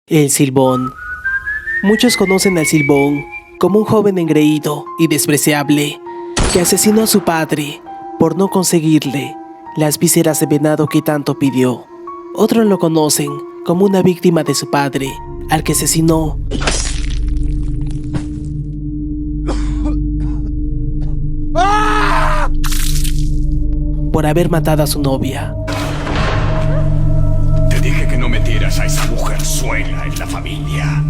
El Silbón. Muchos conocen al Silbón como un joven engreído y despreciable que asesinó a su padre por no conseguirle las vísceras de venado que tanto pidió. Otros lo conocen como una víctima de su padre, al que asesinó por haber matado a su novia. Te dije que no metieras a esa mujerzuela en la familia.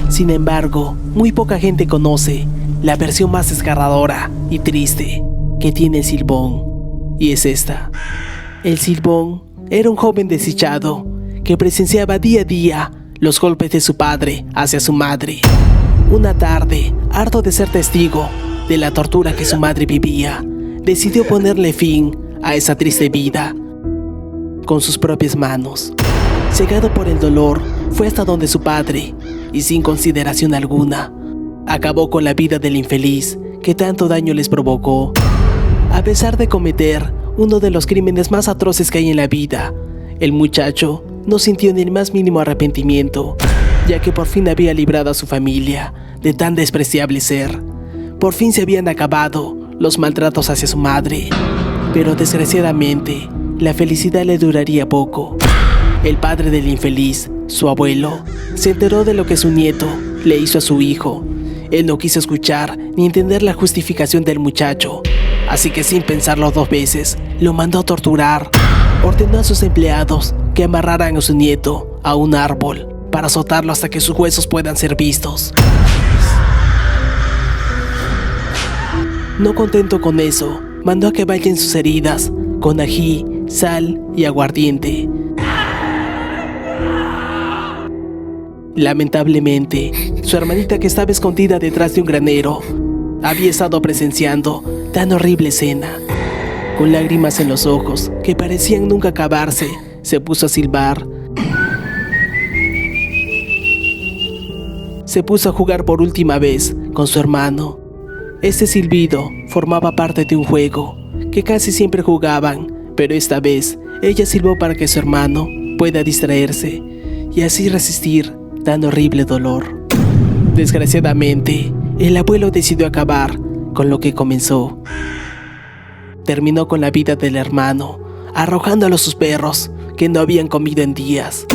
Sin embargo, muy poca gente conoce la versión más desgarradora y triste que tiene el Silbón, y es esta. El Silbón era un joven desdichado que presenciaba día a día los golpes de su padre hacia su madre. Una tarde, harto de ser testigo de la tortura que su madre vivía, decidió ponerle fin a esa triste vida con sus propias manos. Cegado por el dolor, fue hasta donde su padre, y sin consideración alguna, acabó con la vida del infeliz que tanto daño les provocó. A pesar de cometer uno de los crímenes más atroces que hay en la vida, el muchacho no sintió ni el más mínimo arrepentimiento, ya que por fin había librado a su familia de tan despreciable ser. Por fin se habían acabado los maltratos hacia su madre, pero desgraciadamente la felicidad le duraría poco. El padre del infeliz, su abuelo, se enteró de lo que su nieto le hizo a su hijo. Él no quiso escuchar ni entender la justificación del muchacho, así que sin pensarlo dos veces, lo mandó a torturar. Ordenó a sus empleados que amarraran a su nieto a un árbol para azotarlo hasta que sus huesos puedan ser vistos. No contento con eso, mandó a que bañen sus heridas con ají, sal y aguardiente. Lamentablemente, su hermanita, que estaba escondida detrás de un granero, había estado presenciando tan horrible escena. Con lágrimas en los ojos que parecían nunca acabarse, se puso a silbar. Se puso a jugar por última vez con su hermano. Este silbido formaba parte de un juego que casi siempre jugaban, pero esta vez ella silbó para que su hermano pueda distraerse y así resistir tan horrible dolor. Desgraciadamente, el abuelo decidió acabar con lo que comenzó. Terminó con la vida del hermano, arrojándolo a sus perros que no habían comido en días.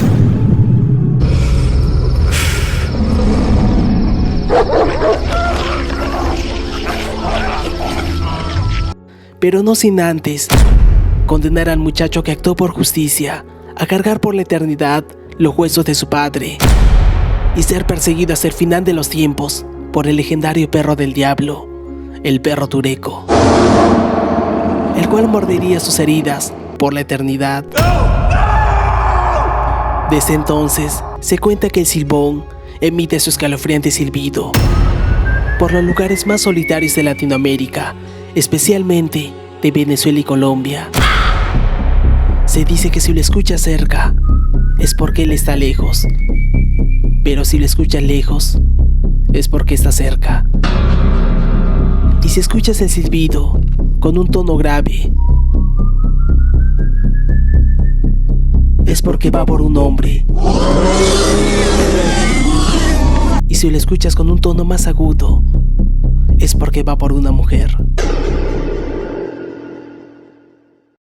Pero no sin antes condenar al muchacho que actuó por justicia a cargar por la eternidad los huesos de su padre y ser perseguido hasta el final de los tiempos por el legendario perro del diablo, el perro Tureco, el cual mordería sus heridas por la eternidad. Desde entonces se cuenta que el Silbón emite su escalofriante silbido por los lugares más solitarios de Latinoamérica, especialmente de Venezuela y Colombia. Se dice que si lo escuchas cerca, es porque él está lejos, pero si lo escuchas lejos, es porque está cerca. Y si escuchas el silbido con un tono grave, es porque va por un hombre. Y si lo escuchas con un tono más agudo, es porque va por una mujer.